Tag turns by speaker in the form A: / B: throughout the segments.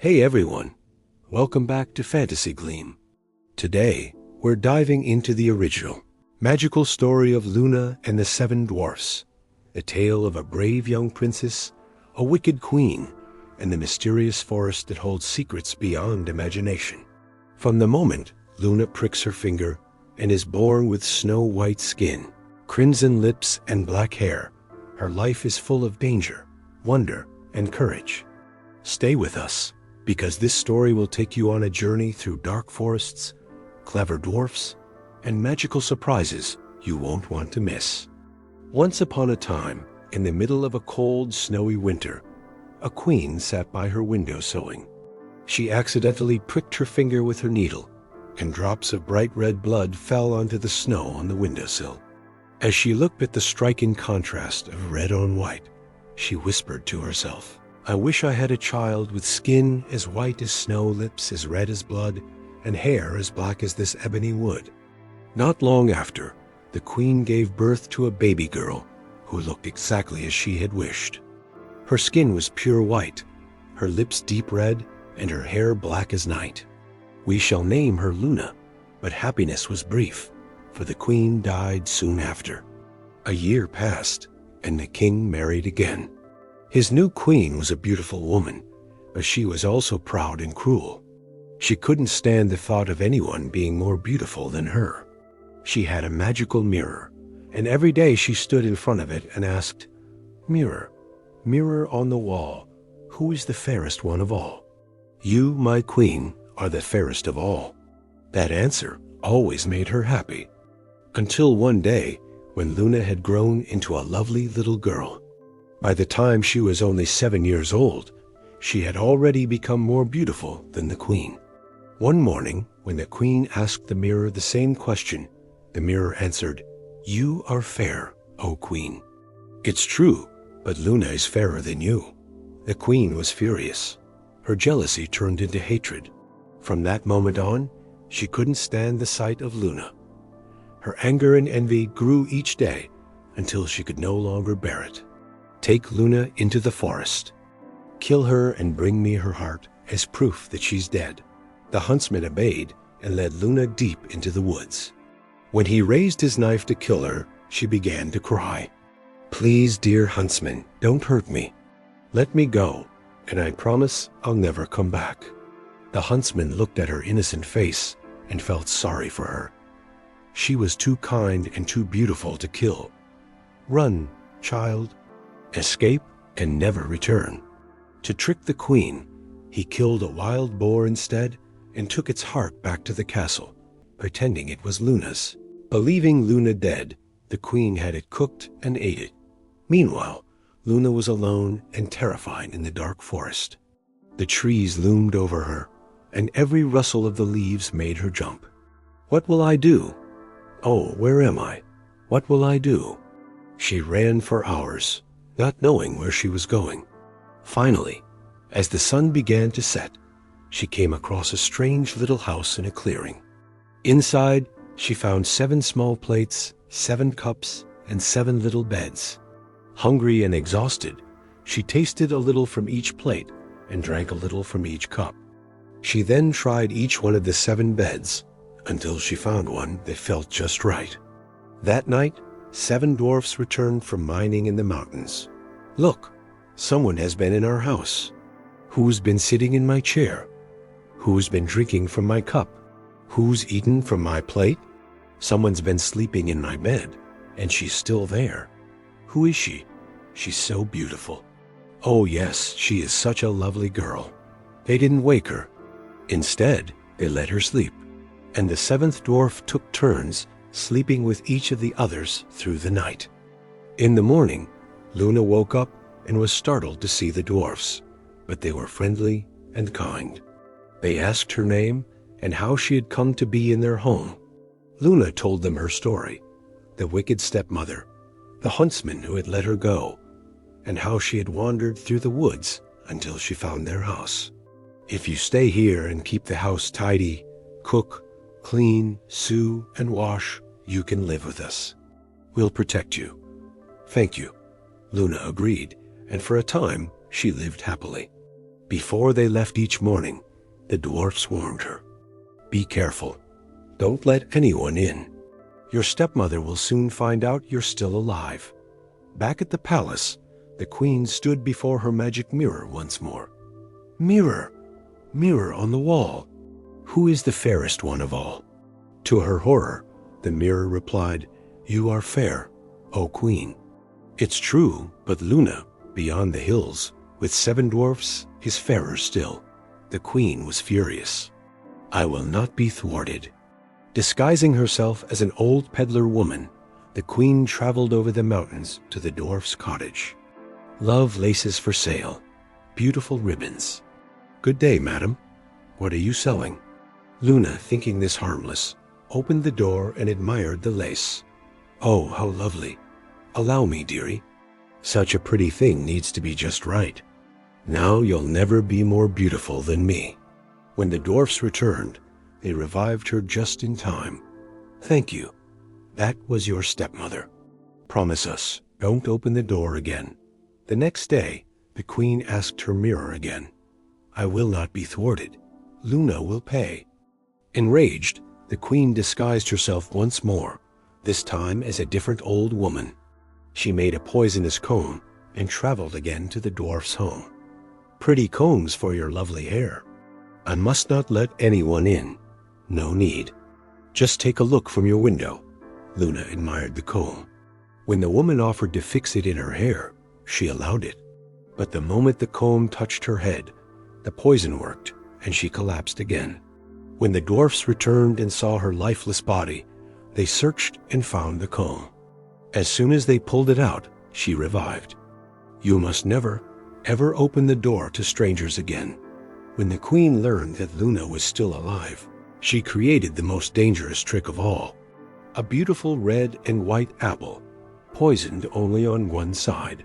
A: Hey everyone, welcome back to FantasyGleam. Today, we're diving into the original, magical story of Luna and the Seven Dwarfs, a tale of a brave young princess, a wicked queen, and the mysterious forest that holds secrets beyond imagination. From the moment Luna pricks her finger and is born with snow-white skin, crimson lips, and black hair, her life is full of danger, wonder, and courage. Stay with us, because this story will take you on a journey through dark forests, clever dwarfs, and magical surprises you won't want to miss. Once upon a time, in the middle of a cold, snowy winter, a queen sat by her window sewing. She accidentally pricked her finger with her needle, and drops of bright red blood fell onto the snow on the windowsill. As she looked at the striking contrast of red on white, she whispered to herself, "I wish I had a child with skin as white as snow, lips as red as blood, and hair as black as this ebony wood." Not long after, the queen gave birth to a baby girl who looked exactly as she had wished. Her skin was pure white, her lips deep red, and her hair black as night. We shall name her Luna, but happiness was brief, for the queen died soon after. A year passed, and the king married again. His new queen was a beautiful woman, but she was also proud and cruel. She couldn't stand the thought of anyone being more beautiful than her. She had a magical mirror, and every day she stood in front of it and asked, "Mirror, mirror on the wall, who is the fairest one of all?" "You, my queen, are the fairest of all." That answer always made her happy. Until one day, when Luna had grown into a lovely little girl. By the time she was only 7 years old, she had already become more beautiful than the queen. One morning, when the queen asked the mirror the same question, the mirror answered, "You are fair, O queen." "It's true, but Luna is fairer than you." The queen was furious. Her jealousy turned into hatred. From that moment on, she couldn't stand the sight of Luna. Her anger and envy grew each day until she could no longer bear it. "Take Luna into the forest. Kill her and bring me her heart as proof that she's dead." The huntsman obeyed and led Luna deep into the woods. When he raised his knife to kill her, she began to cry. "Please, dear huntsman, don't hurt me. Let me go, and I promise I'll never come back." The huntsman looked at her innocent face and felt sorry for her. She was too kind and too beautiful to kill. "Run, child. Escape and never return." To trick the queen, he killed a wild boar instead and took its heart back to the castle, pretending it was Luna's. Believing Luna dead, the queen had it cooked and ate it. Meanwhile, Luna was alone and terrified in the dark forest. The trees loomed over her, and every rustle of the leaves made her jump. "What will I do? Oh, where am I? What will I do?" She ran for hours, not knowing where she was going. Finally, as the sun began to set, she came across a strange little house in a clearing. Inside, she found 7 small plates, 7 cups, and 7 little beds. Hungry and exhausted, she tasted a little from each plate and drank a little from each cup. She then tried each one of the 7 beds until she found one that felt just right. That night, 7 dwarfs returned from mining in the mountains. "Look, someone has been in our house. Who's been sitting in my chair? Who's been drinking from my cup? Who's eaten from my plate? Someone's been sleeping in my bed, and she's still there. Who is she? She's so beautiful. Oh yes, she is such a lovely girl." They didn't wake her. Instead, they let her sleep, and the 7th dwarf took turns sleeping with each of the others through the night. In the morning, Luna woke up and was startled to see the dwarfs, but they were friendly and kind. They asked her name and how she had come to be in their home. Luna told them her story, the wicked stepmother, the huntsman who had let her go, and how she had wandered through the woods until she found their house. "If you stay here and keep the house tidy, cook, clean, sew, and wash, you can live with us. We'll protect you." "Thank you." Luna agreed, and for a time she lived happily. Before they left each morning, the dwarfs warned her. Be careful. Don't let anyone in. Your stepmother will soon find out you're still alive. Back at the palace, the queen stood before her magic mirror once more. Mirror, mirror on the wall, who is the fairest one of all? To her horror, the mirror replied, You are fair, O queen. It's true, but Luna, beyond the hills, with 7 dwarfs, is fairer still. The queen was furious. I will not be thwarted. Disguising herself as an old peddler woman, the queen traveled over the mountains to the dwarf's cottage. Love laces for sale, beautiful ribbons. Good day, madam. What are you selling? Luna, thinking this harmless, opened the door and admired the lace. Oh, how lovely. Allow me, dearie. Such a pretty thing needs to be just right. Now you'll never be more beautiful than me. When the dwarfs returned, they revived her just in time. Thank you. That was your stepmother. Promise us, don't open the door again. The next day, the queen asked her mirror again. I will not be thwarted. Luna will pay. Enraged, the queen disguised herself once more, this time as a different old woman. She made a poisonous comb and traveled again to the dwarf's home. Pretty combs for your lovely hair. I must not let anyone in. No need. Just take a look from your window. Luna admired the comb. When the woman offered to fix it in her hair, she allowed it. But the moment the comb touched her head, the poison worked, and she collapsed again. When the dwarfs returned and saw her lifeless body, they searched and found the comb. As soon as they pulled it out, she revived. You must never, ever open the door to strangers again. When the queen learned that Luna was still alive, she created the most dangerous trick of all. A beautiful red and white apple, poisoned only on one side.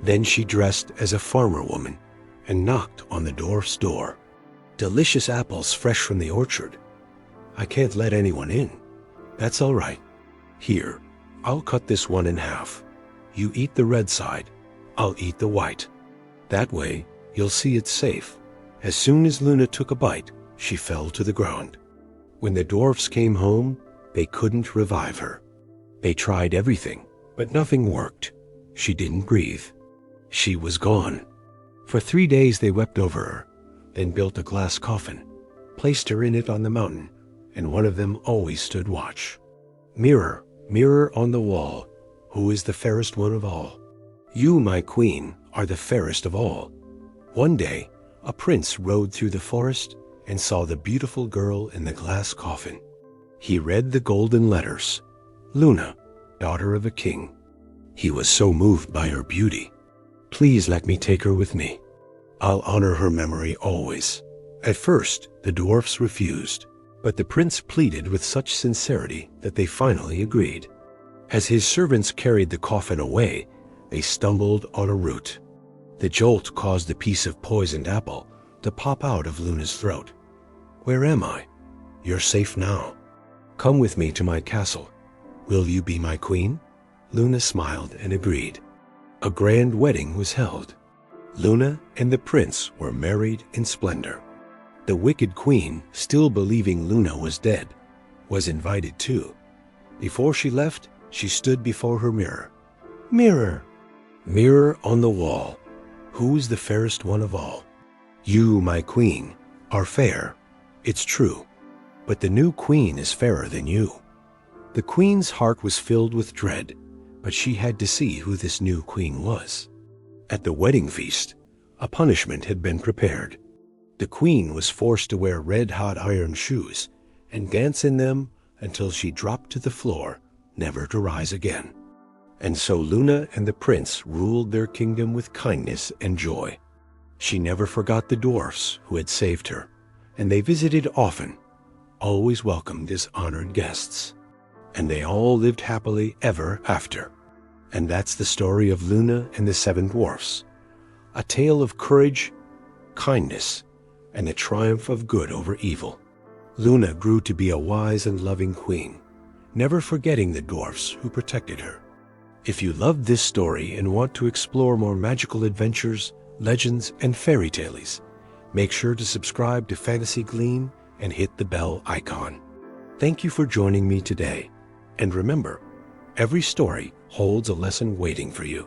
A: Then she dressed as a farmer woman and knocked on the dwarf's door. Delicious apples fresh from the orchard. I can't let anyone in. That's all right. Here, I'll cut this one in half. You eat the red side, I'll eat the white. That way, you'll see it's safe. As soon as Luna took a bite, she fell to the ground. When the dwarfs came home, they couldn't revive her. They tried everything, but nothing worked. She didn't breathe. She was gone. For 3 days they wept over her, then built a glass coffin, placed her in it on the mountain, and one of them always stood watch. Mirror, mirror on the wall, who is the fairest one of all? You, my queen, are the fairest of all. One day, a prince rode through the forest and saw the beautiful girl in the glass coffin. He read the golden letters, Luna, daughter of a king. He was so moved by her beauty. Please let me take her with me. I'll honor her memory always. At first, the dwarfs refused, but the prince pleaded with such sincerity that they finally agreed. As his servants carried the coffin away, they stumbled on a root. The jolt caused a piece of poisoned apple to pop out of Luna's throat. Where am I? You're safe now. Come with me to my castle. Will you be my queen? Luna smiled and agreed. A grand wedding was held. Luna and the prince were married in splendor. The wicked queen, still believing Luna was dead, was invited too. Before she left, she stood before her mirror. Mirror, mirror on the wall, who is the fairest one of all? You, my queen, are fair, it's true, but the new queen is fairer than you. The queen's heart was filled with dread, but she had to see who this new queen was. At the wedding feast, a punishment had been prepared. The queen was forced to wear red-hot iron shoes and dance in them until she dropped to the floor, never to rise again. And so Luna and the prince ruled their kingdom with kindness and joy. She never forgot the dwarfs who had saved her, and they visited often, always welcomed as honored guests. And they all lived happily ever after. And that's the story of Luna and the 7 dwarfs, a tale of courage, kindness, and the triumph of good over evil. Luna grew to be a wise and loving queen, never forgetting the dwarfs who protected her. If you loved this story and want to explore more magical adventures, legends, and fairy tales, Make sure to subscribe to FantasyGleam and hit the bell icon. Thank you for joining me today. And remember, every story holds a lesson waiting for you.